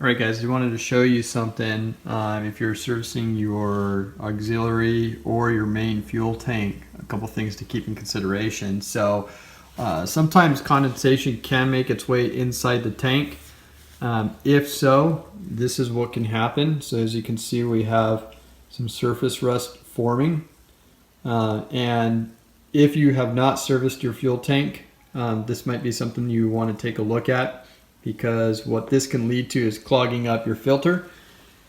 Alright guys, I wanted to show you something if you're servicing your auxiliary or your main fuel tank, a couple things to keep in consideration. So sometimes condensation can make its way inside the tank. If so, this is what can happen. So as you can see, we have some surface rust forming. And if you have not serviced your fuel tank, this might be something you want to take a look at, because what this can lead to is clogging up your filter.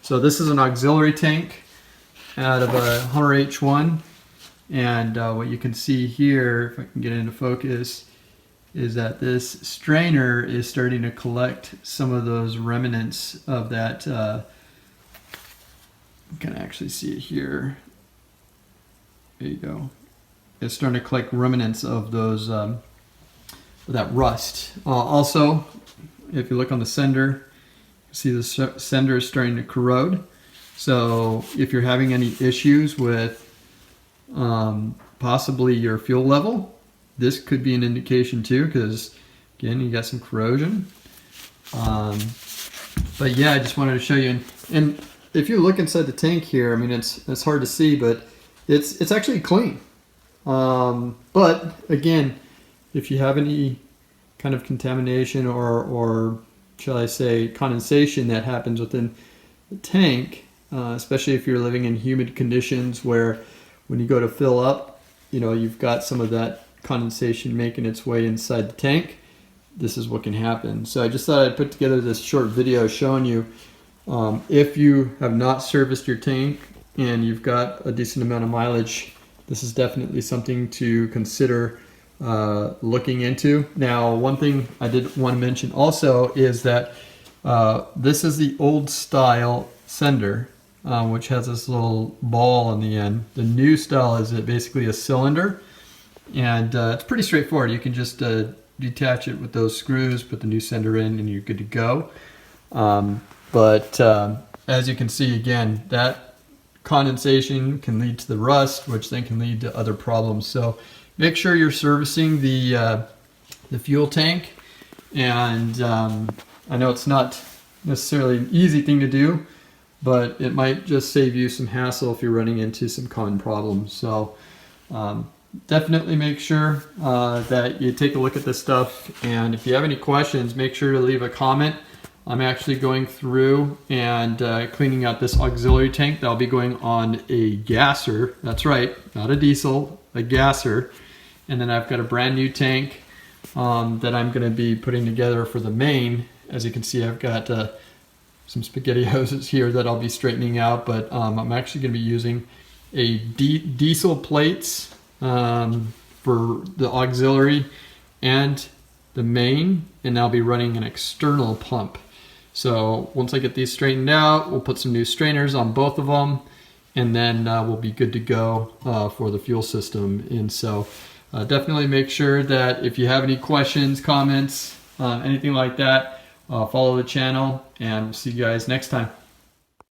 So this is an auxiliary tank out of a Hunter H1, and what you can see here, if I can get into focus, is that this strainer is starting to collect some of those remnants of that. You can actually see it here. There you go. It's starting to collect remnants of those that rust. Also, if you look on the sender, you see the sender is starting to corrode. So if you're having any issues with possibly your fuel level, this could be an indication too, because again, you got some corrosion. But yeah, I just wanted to show you. And if you look inside the tank here, I mean, it's hard to see, but it's actually clean. But again, if you have any kind of contamination or shall I say condensation that happens within the tank, especially if you're living in humid conditions where when you go to fill up, you know, you've got some of that condensation making its way inside the tank, this is what can happen. So I just thought I'd put together this short video showing you if you have not serviced your tank and you've got a decent amount of mileage, this is definitely something to consider looking into. Now, one thing I did want to mention also is that this is the old style sender, which has this little ball on the end. The new style is basically a cylinder, and it's pretty straightforward. You can just detach it with those screws, put the new sender in, and you're good to go. But as you can see, again, that condensation can lead to the rust, which then can lead to other problems. So make sure you're servicing the fuel tank. And I know it's not necessarily an easy thing to do, but it might just save you some hassle if you're running into some common problems. So definitely make sure that you take a look at this stuff. And if you have any questions, make sure to leave a comment. I'm actually going through and cleaning out this auxiliary tank. That'll be going on a gasser. That's right, not a diesel, a gasser. And then I've got a brand new tank that I'm going to be putting together for the main. As you can see, I've got some spaghetti hoses here that I'll be straightening out, but I'm actually going to be using a diesel plates for the auxiliary and the main, and I'll be running an external pump. So once I get these straightened out, we'll put some new strainers on both of them, and then we'll be good to go for the fuel system. And so definitely make sure that if you have any questions, comments, anything like that, follow the channel, and we'll see you guys next time.